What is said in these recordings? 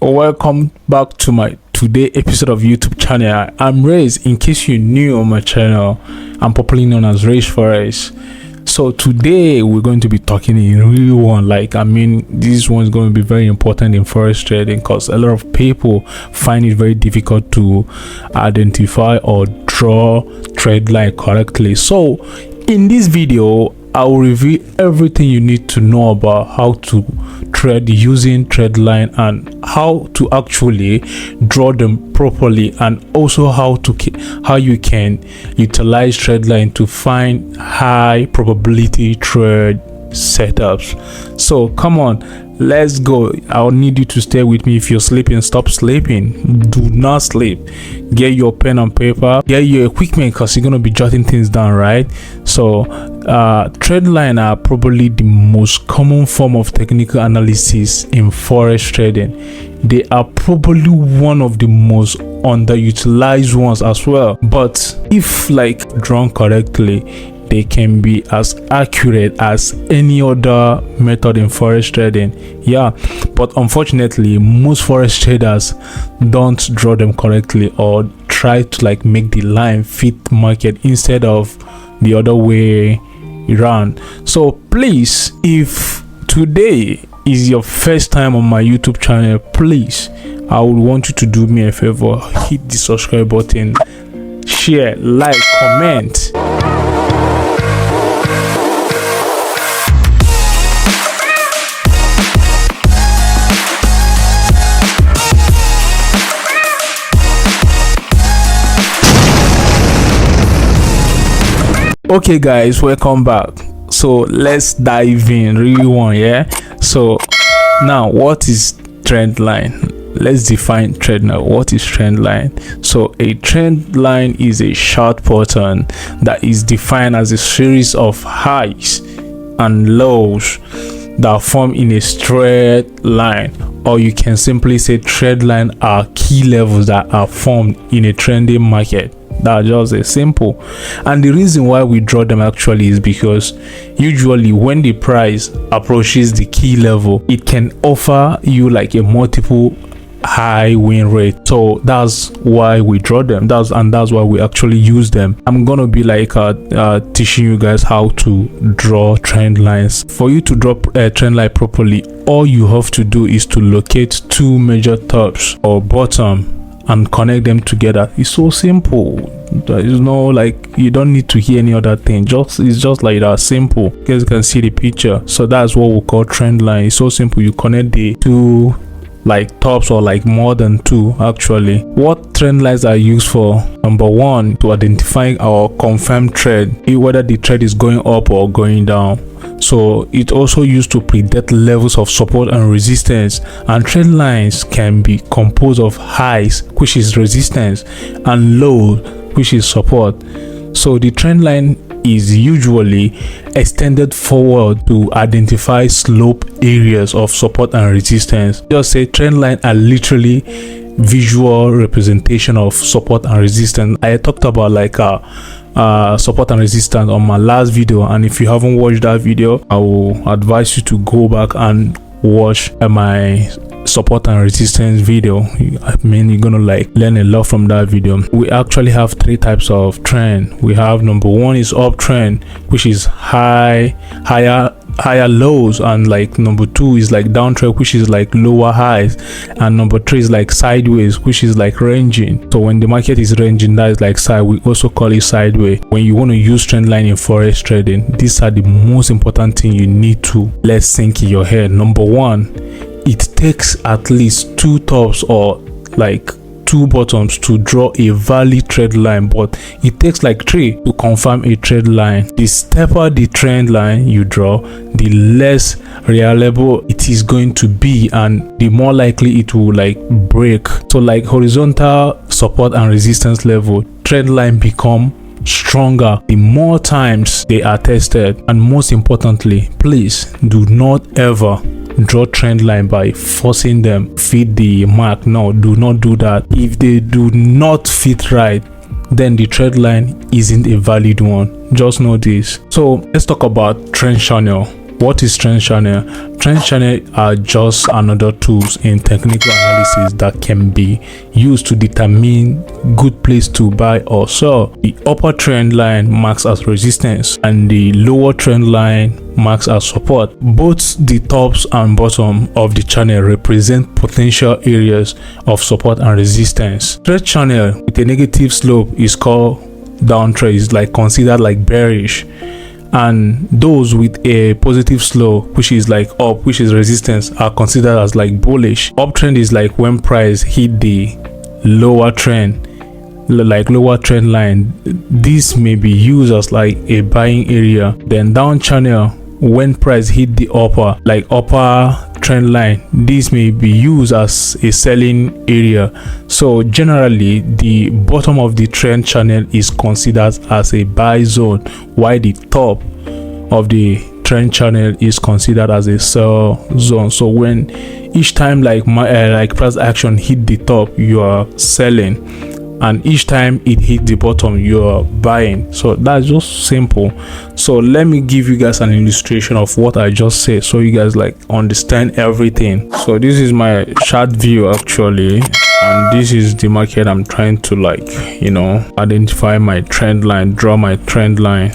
Welcome back to my today episode of YouTube channel. I'm Ray's. In case you're new on my channel, I'm popularly known as Ray's Forex. So today we're going to be talking in real one. This one is going to be very important in forex trading because a lot of people find it very difficult to identify or draw trend line correctly. So in this video, I will review everything you need to know about how to trade using Trendline and how to actually draw them properly, and also how you can utilize Trendline to find high probability trade setups. So come on, let's go. I'll need you to stay with me. If you're sleeping, stop sleeping. Do not sleep. Get your pen and paper, get your equipment, because you're going to be jotting things down, right? So Trendline are probably the most common form of technical analysis in forex trading. They are probably one of the most underutilized ones as well, but if drawn correctly, they can be as accurate as any other method in forex trading. But unfortunately, most forex traders don't draw them correctly or try to make the line fit market instead of the other way around. So please, if today is your first time on my YouTube channel, please, I would want you to do me a favor. Hit the subscribe button, share, like, comment. Okay guys, welcome back. So let's dive in real one. So now, what is trend line? Let's define trend now. What is trend line? So a trend line is a short pattern that is defined as a series of highs and lows that form in a straight line, or you can simply say trend line are key levels that are formed in a trending market. That's just a simple. And the reason why we draw them actually is because usually when the price approaches the key level, it can offer you a multiple high win rate. So that's why we draw them. That's why we actually use them. I'm gonna be teaching you guys how to draw trend lines. For you to draw a trend line properly, all you have to do is to locate two major tops or bottom and connect them together. It's so simple. There is no you don't need to hear any other thing. It's just like that simple. You guys can see the picture. So that's what we call trend line. It's so simple. You connect the two tops, or more than two actually. What trend lines are used for? Number one, to identify our confirmed trend, whether the trend is going up or going down. So it also used to predict levels of support and resistance, and trend lines can be composed of highs, which is resistance, and low, which is support. So the trend line is usually extended forward to identify slope areas of support and resistance. Just say trend line are literally visual representation of support and resistance. I talked about support and resistance on my last video, and if you haven't watched that video, I will advise you to go back and watch my support and resistance video. You're gonna learn a lot from that video. We actually have three types of trend. We have number one is uptrend, which is higher lows, and number two is downtrend, which is lower highs, and number three is sideways, which is ranging. So when the market is ranging, that is side. We also call it sideways. When you want to use trend line in forex trading, these are the most important thing you need to let sink in your head. Number one, it takes at least two tops or two bottoms to draw a valid trend line, but it takes three to confirm a trend line. The steeper the trend line you draw, the less reliable it is going to be, and the more likely it will break. So horizontal support and resistance level, trend line become stronger the more times they are tested. And most importantly, please do not ever draw trend line by forcing them fit the mark. No, do not do that. If they do not fit right, then the trend line isn't a valid one. Just know this. So let's talk about trend channel. What is trend channel? Trend channel are just another tools in technical analysis that can be used to determine good place to buy or sell. The upper trend line marks as resistance and the lower trend line marks as support. Both the tops and bottom of the channel represent potential areas of support and resistance. Trend channel with a negative slope is called downtrend, is like considered like bearish, and those with a positive slope, which is like up, which is resistance, are considered as like bullish. Uptrend is like when price hit the lower trend, like lower trend line. This may be used as like a buying area. Then down channel, when price hit the upper trend line, this may be used as a selling area. So generally the bottom of the trend channel is considered as a buy zone, while the top of the trend channel is considered as a sell zone. So when each time like price action hit the top, you are selling, and each time it hit the bottom, you're buying. So that's just simple. So let me give you guys an illustration of what I just said, so you guys like understand everything. So this is my chart view actually, and this is the market. I'm trying to like, you know, identify my trend line, draw my trend line.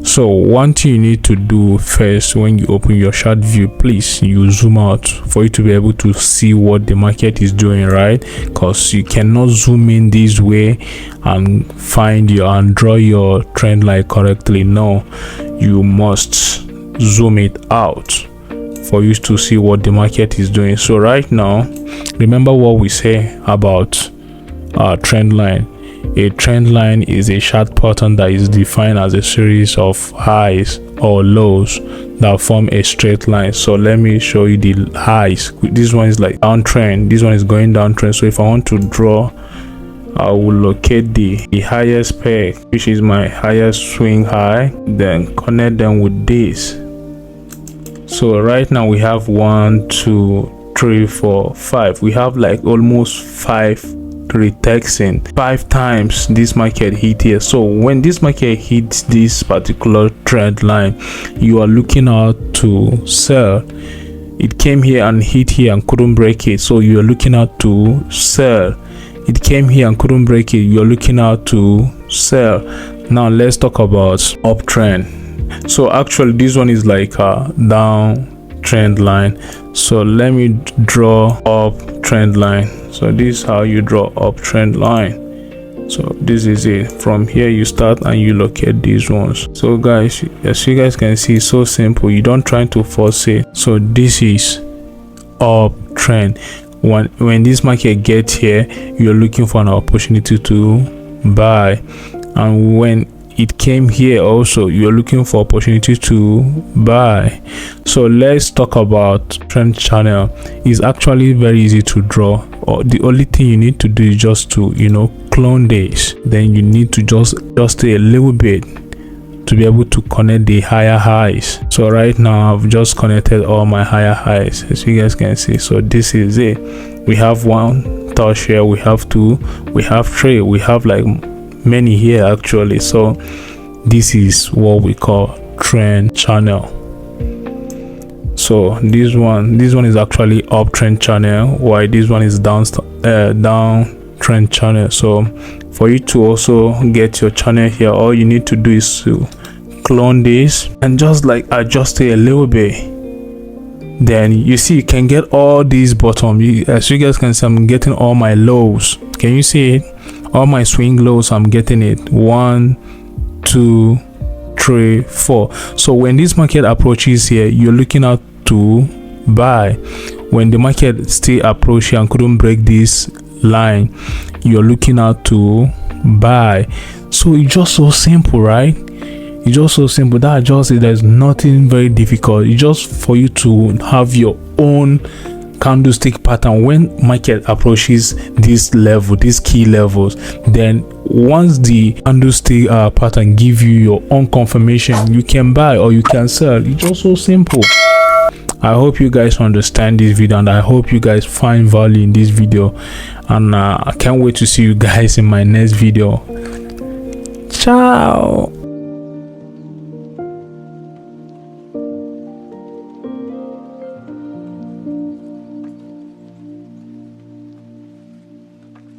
So one thing you need to do first when you open your chart view, please you zoom out for you to be able to see what the market is doing, right? Because you cannot zoom in this way and find your and draw your trend line correctly. No, you must zoom it out for you to see what the market is doing. So right now, remember what we say about trend line. A trend line is a chart pattern that is defined as a series of highs or lows that form a straight line. So let me show you the highs. This one is like downtrend, this one is going downtrend. So if I want to draw, I will locate the highest peg, which is my highest swing high, then connect them with this. So right now we have 1, 2, 3, 4, 5. We have like almost 5 retexting 5 times this market hit here. So when this market hits this particular trend line, you are looking out to sell. It came here and hit here and couldn't break it, so you are looking out to sell. It came here and couldn't break it, you're looking out to sell. Now let's talk about uptrend. So actually this one is like a down trend line. So let me draw up trend line. So this is how you draw up trend line. So this is it. From here you start and you locate these ones. So guys, as you guys can see, it's so simple. You don't try to force it. So this is up trend. When this market gets here, you're looking for an opportunity to buy, and when it came here also, you're looking for opportunity to buy. So let's talk about trend channel. It's actually very easy to draw. The only thing you need to do is just to, you know, clone this. Then you need to just stay a little bit to be able to connect the higher highs. So right now I've just connected all my higher highs, as you guys can see. So this is it. We have 1 touch here, we have 2, we have 3, we have like many here actually. So this is what we call trend channel. So this one is actually uptrend channel, while this one is down trend channel. So for you to also get your channel here, all you need to do is to clone this and just like adjust it a little bit. Then you see you can get all these bottom. As you guys can see, I'm getting all my lows. Can you see it? All my swing lows, I'm getting it. 1, 2, 3, 4. So when this market approaches here, you're looking out to buy. When the market still approach here and couldn't break this line, you're looking out to buy. So it's just so simple, right? It's just so simple. That just it. There's nothing very difficult. It's just for you to have your own candlestick pattern. When market approaches this level, these key levels, then once the candlestick pattern give you your own confirmation, you can buy or you can sell. It's just so simple. I hope you guys understand this video, and I hope you guys find value in this video, and I can't wait to see you guys in my next video. Ciao.